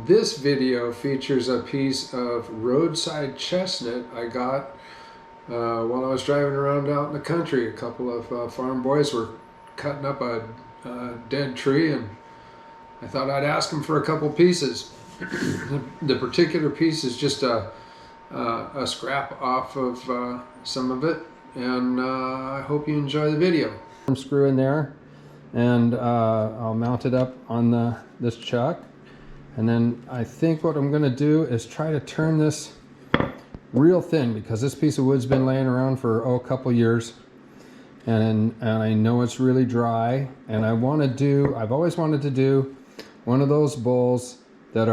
This video features a piece of roadside chestnut I got while I was driving around out in the country. A couple of farm boys were cutting up a dead tree, and I thought I'd ask them for a couple pieces. The particular piece is just a scrap off of some of it, and I hope you enjoy the video. Screw in there, and I'll mount it up on this chuck. And then I think what I'm going to do is try to turn this real thin, because this piece of wood's been laying around for a couple years, and I know it's really dry, and I've always wanted to do one of those bowls that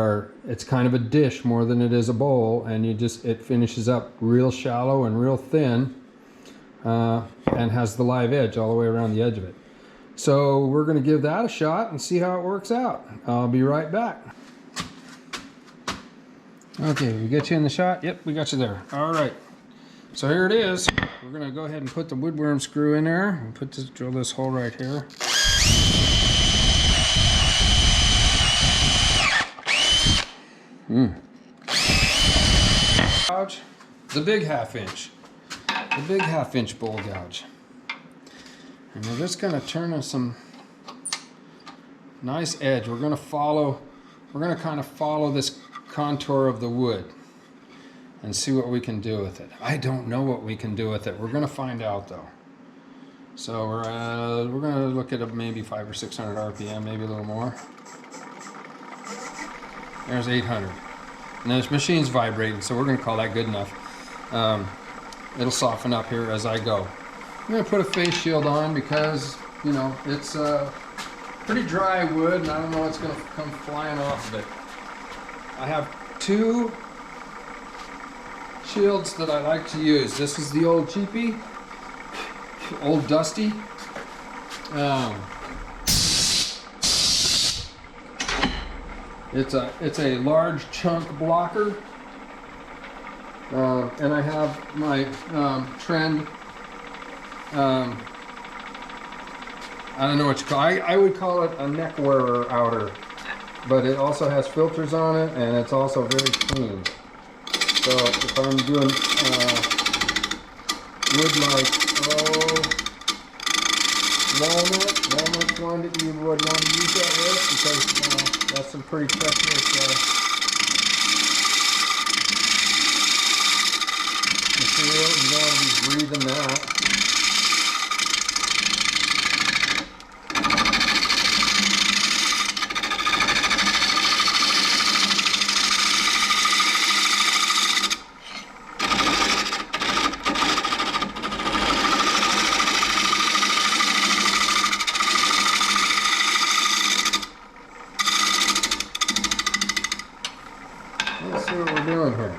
it's kind of a dish more than it is a bowl, and it finishes up real shallow and real thin, and has the live edge all the way around the edge of it. So we're going to give that a shot and see how it works out. I'll be right back. Okay, we get you in the shot? Yep, we got you there. All right. So here it is. We're going to go ahead and put the woodworm screw in there. We'll drill this hole right here. Gouge, the big half-inch. The big half-inch bowl gouge. And we're just going to turn on some nice edge. We're going to kind of follow this contour of the wood and see what we can do with it. I don't know what we can do with it. We're going to find out though. So we're going to look at maybe 500 or 600 RPM, maybe a little more. There's 800. And this machine's vibrating, so we're going to call that good enough. It'll soften up here as I go. I'm going to put a face shield on because, you know, it's pretty dry wood, and I don't know what's going to come flying off of it. I have two shields that I like to use. This is the old cheapie, old dusty. It's a large chunk blocker, and I have my trend. I don't know what you call it. I would call it a neck wearer outer, but it also has filters on it, and it's also very clean. So if I'm doing wood like walnut's one that you would want to use that with, because that's some pretty treacherous material. You don't want to be breathing that. Let's see what we're doing here.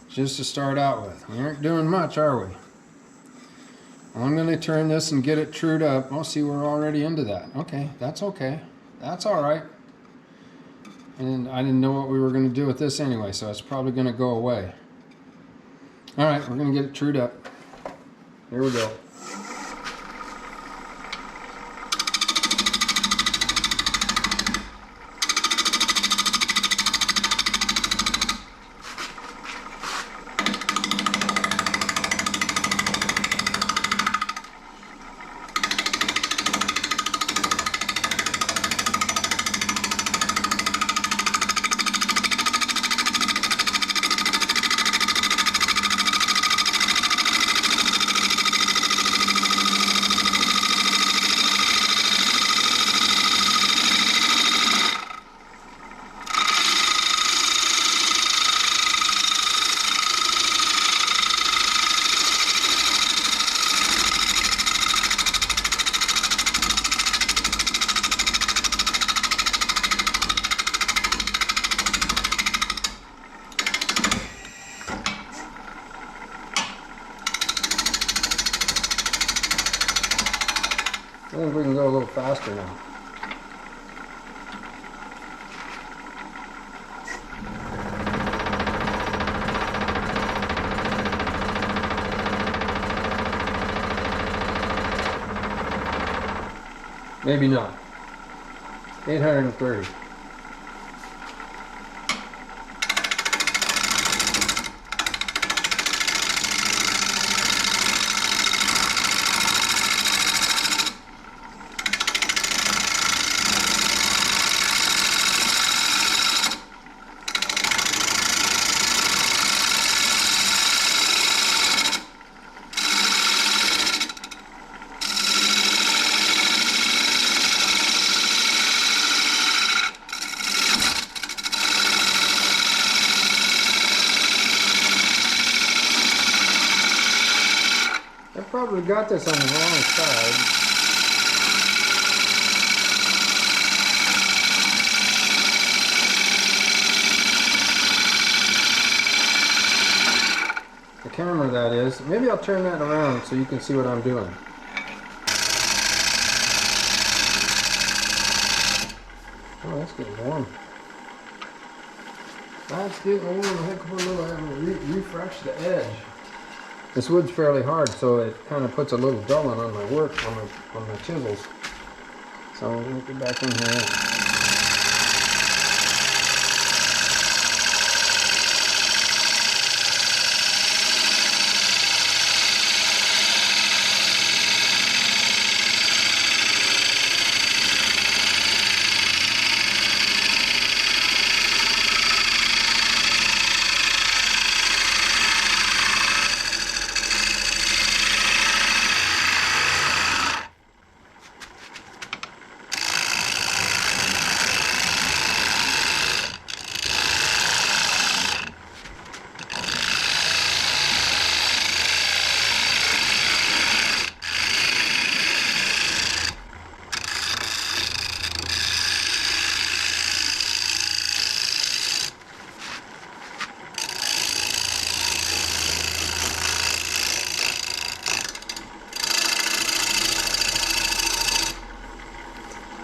Just to start out with, we aren't doing much, are we? I'm going to turn this and get it trued up. Oh, see, we're already into that. Okay, that's okay. That's all right. And I didn't know what we were going to do with this anyway, so it's probably going to go away. All right, we're going to get it trued up. Here we go. I think we can go a little faster now. Maybe not. 830. I probably got this on the wrong side. The camera, that is. Maybe I'll turn that around so you can see what I'm doing. Oh, that's getting warm. That's getting warm. I think I'm going to refresh the edge. This wood's fairly hard, so it kind of puts a little dulling on my work, on my chisels. So I'm going to get back in here.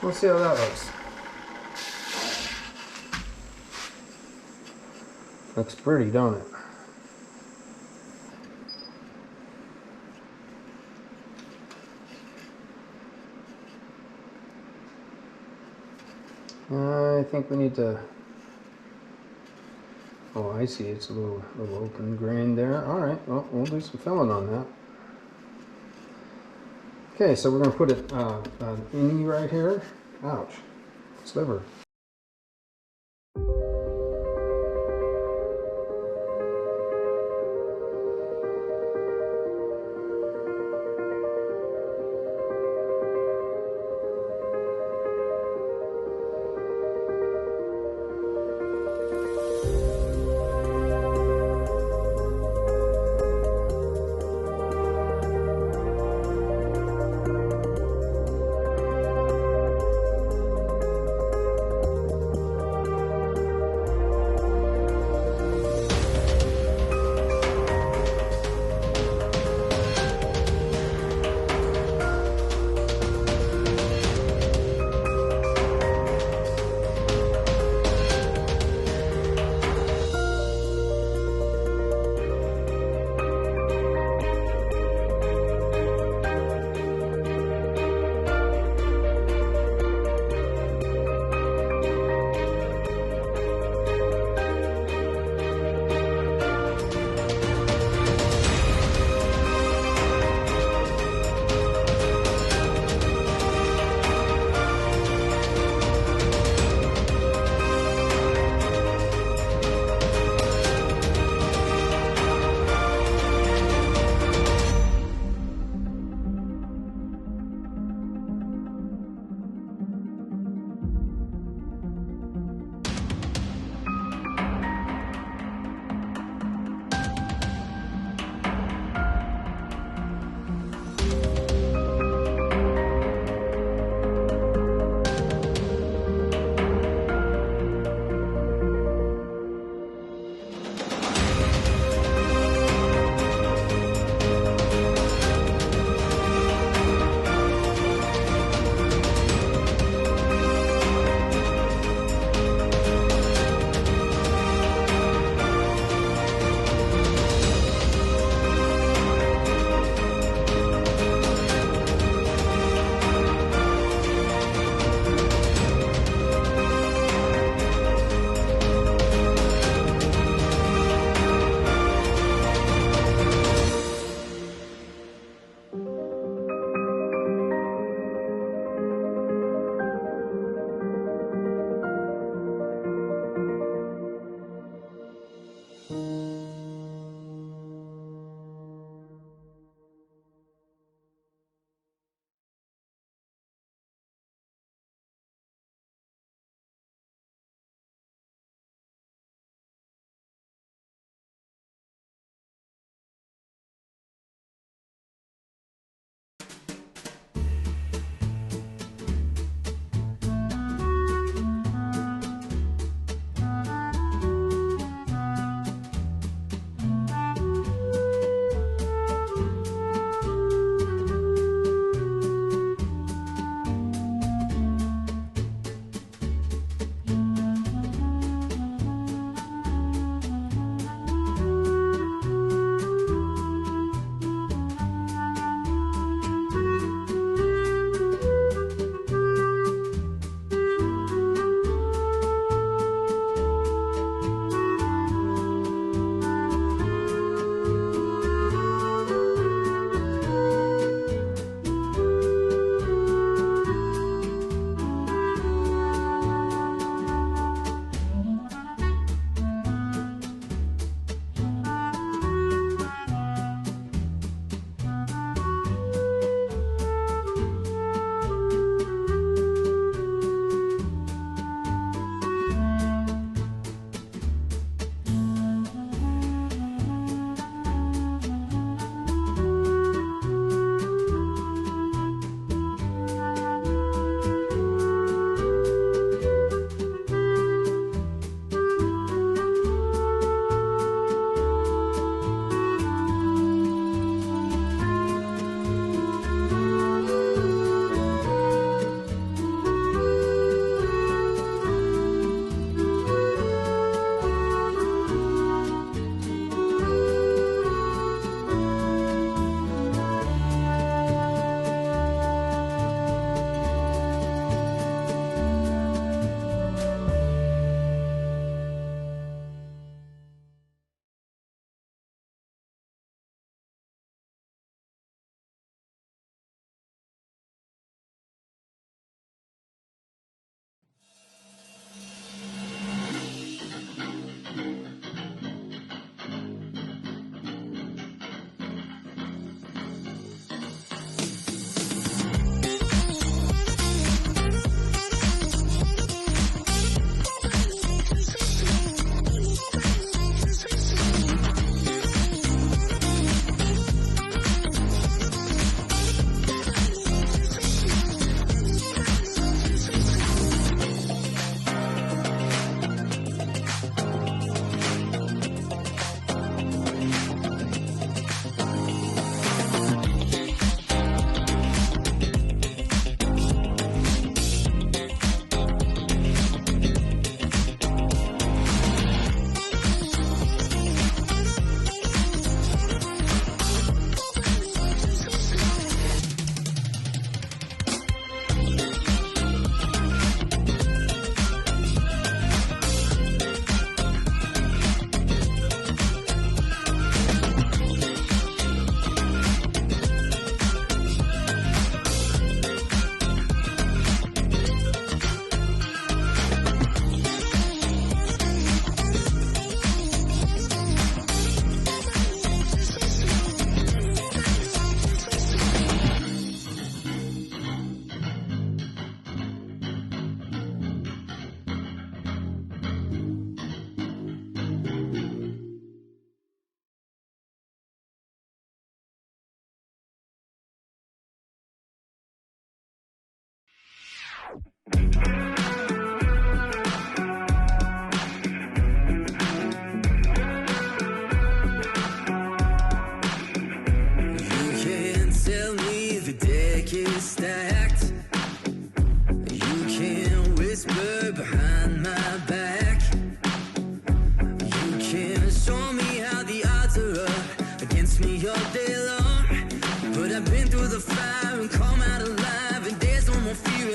Let's see how that looks. Looks pretty, don't it? I think we need to... Oh, I see. It's a little open grain there. All right. Well, we'll do some filling on that. Okay, so we're going to put it in right here. Ouch. Sliver.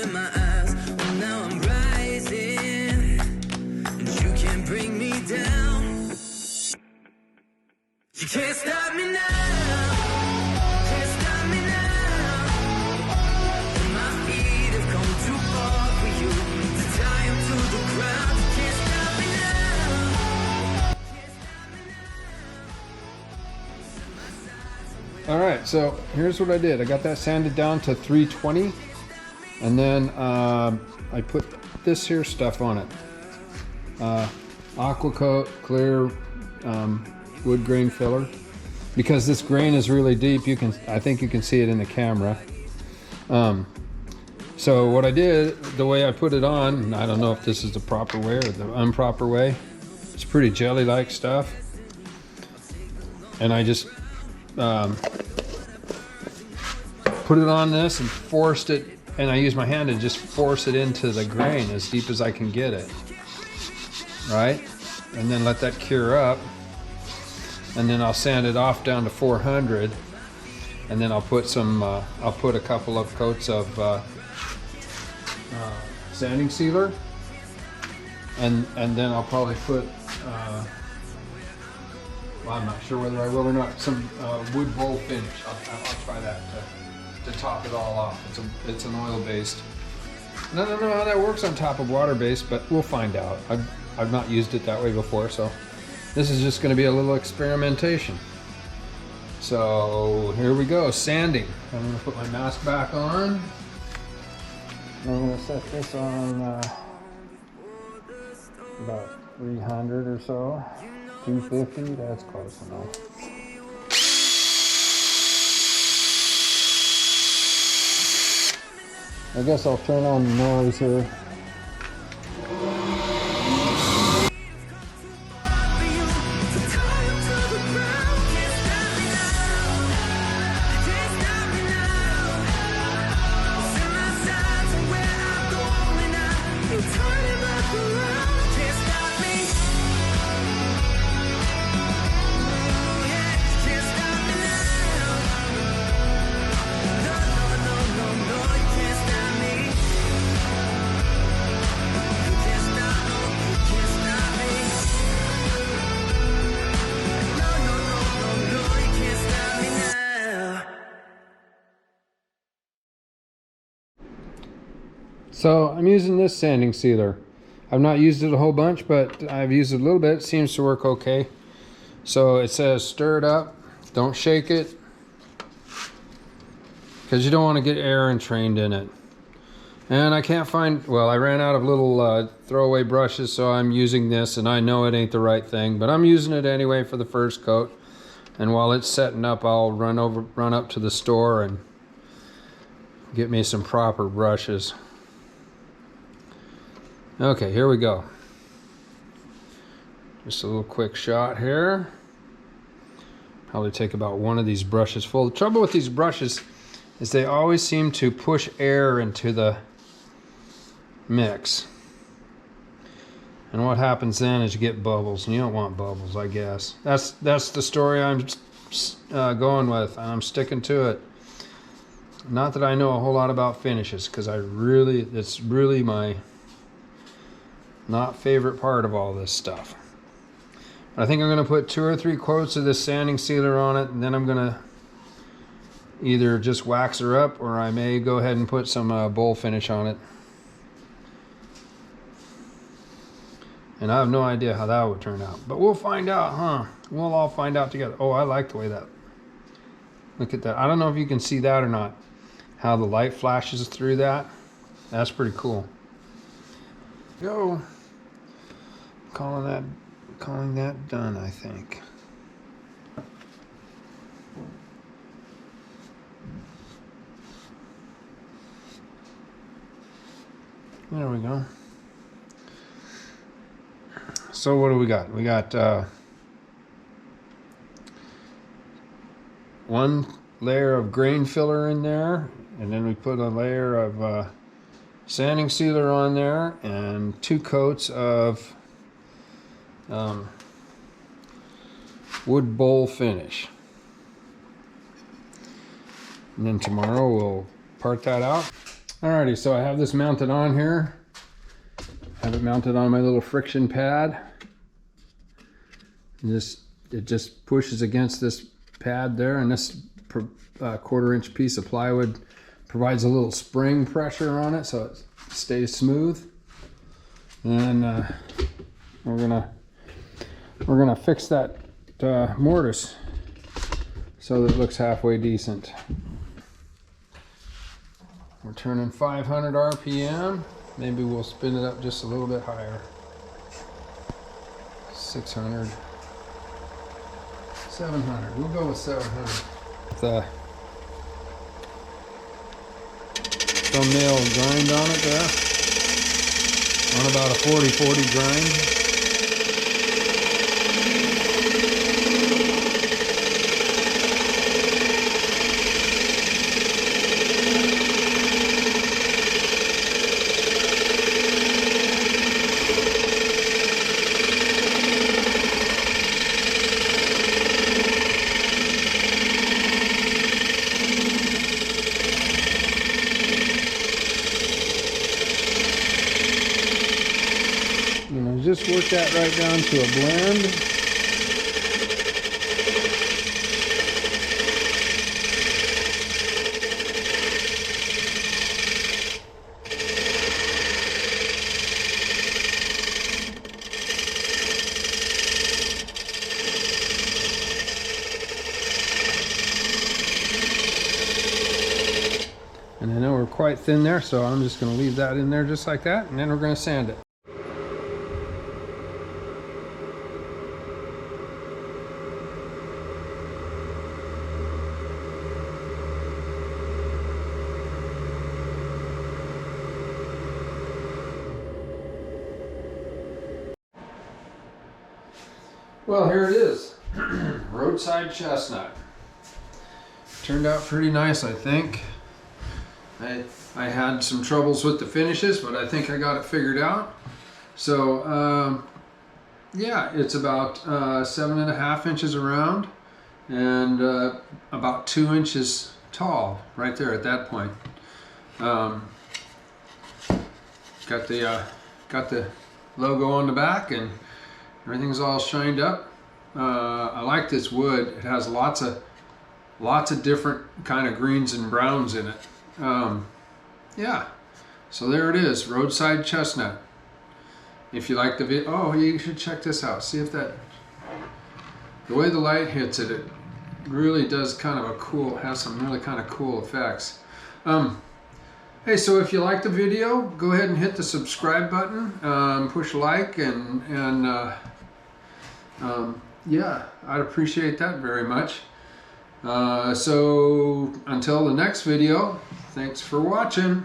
in my eyes. Well, now I'm rising, and you can't bring me down. You can't stop me now. Can't stop me now. And my feet have come too far for you to tie 'em to the ground. You can't stop me now. Can't stop me now. All right, so here's what I did. I got that sanded down to 320, and then I put this here stuff on it. Aqua Coat clear wood grain filler, because this grain is really deep. I think you can see it in the camera. So what I did, the way I put it on, and I don't know if this is the proper way or the improper way, it's pretty jelly-like stuff, and I just put it on this and forced it, and I used my hand to just force it into the grain as deep as I can get it, right? And then let that cure up, and then I'll sand it off down to 400, and then I'll put a couple of coats of sanding sealer, and then I'll probably put well, I'm not sure whether I will or not, some wood bowl finish. I'll try that to top it all off. It's an oil based. I don't know how that works on top of water based, but we'll find out. I've not used it that way before, so this is just going to be a little experimentation. So here we go, sanding. I'm going to put my mask back on. I'm going to set this on about 300 or so. 250, that's close enough. I guess I'll turn on the noise here. So I'm using this sanding sealer. I've not used it a whole bunch, but I've used it a little bit. It seems to work okay. So it says stir it up, don't shake it, because you don't want to get air entrained in it. And I can't find, well, I ran out of little throwaway brushes, so I'm using this, and I know it ain't the right thing, but I'm using it anyway for the first coat. And while it's setting up, I'll run up to the store and get me some proper brushes. Okay, here we go. Just a little quick shot here. Probably take about one of these brushes full. The trouble with these brushes is they always seem to push air into the mix. And what happens then is you get bubbles, and you don't want bubbles, I guess. That's the story I'm going with, and I'm sticking to it. Not that I know a whole lot about finishes, because it's really my not favorite part of all this stuff. I think I'm going to put 2 or 3 coats of this sanding sealer on it, and then I'm going to either just wax her up, or I may go ahead and put some bowl finish on it. And I have no idea how that would turn out, but we'll find out, huh? We'll all find out together. Oh, I like the way that, look at that. I don't know if you can see that or not, how the light flashes through that. That's pretty cool. Go. Calling that done, I think. There we go. So what do we got? We got one layer of grain filler in there, and then we put a layer of sanding sealer on there, and 2 coats of wood bowl finish. And then tomorrow we'll part that out. Alrighty, so I have this mounted on here. I have it mounted on my little friction pad. And it just pushes against this pad there, and this 1/4 inch piece of plywood provides a little spring pressure on it so it stays smooth. And we're gonna fix that mortise so that it looks halfway decent. We're turning 500 RPM. Maybe we'll spin it up just a little bit higher. 600, 700. We'll go with 700. The thumbnail grind on it there. On about a 40-40 grind. Just work that right down to a blend. And I know we're quite thin there, so I'm just going to leave that in there just like that, and then we're going to sand it. Well, here it is. Roadside Chestnut. Turned out pretty nice, I think. I had some troubles with the finishes, but I think I got it figured out. So, yeah, it's about 7.5 inches around and about 2 inches tall right there at that point. Got the logo on the back, and everything's all shined up. I like this wood. It has lots of different kind of greens and browns in it. Yeah, so there it is, Roadside Chestnut. If you like the video, oh, you should check this out. See if the way the light hits it, it really does kind of has some really kind of cool effects. Hey, so if you like the video, go ahead and hit the subscribe button, push like, and yeah, I'd appreciate that very much. So until the next video, thanks for watching.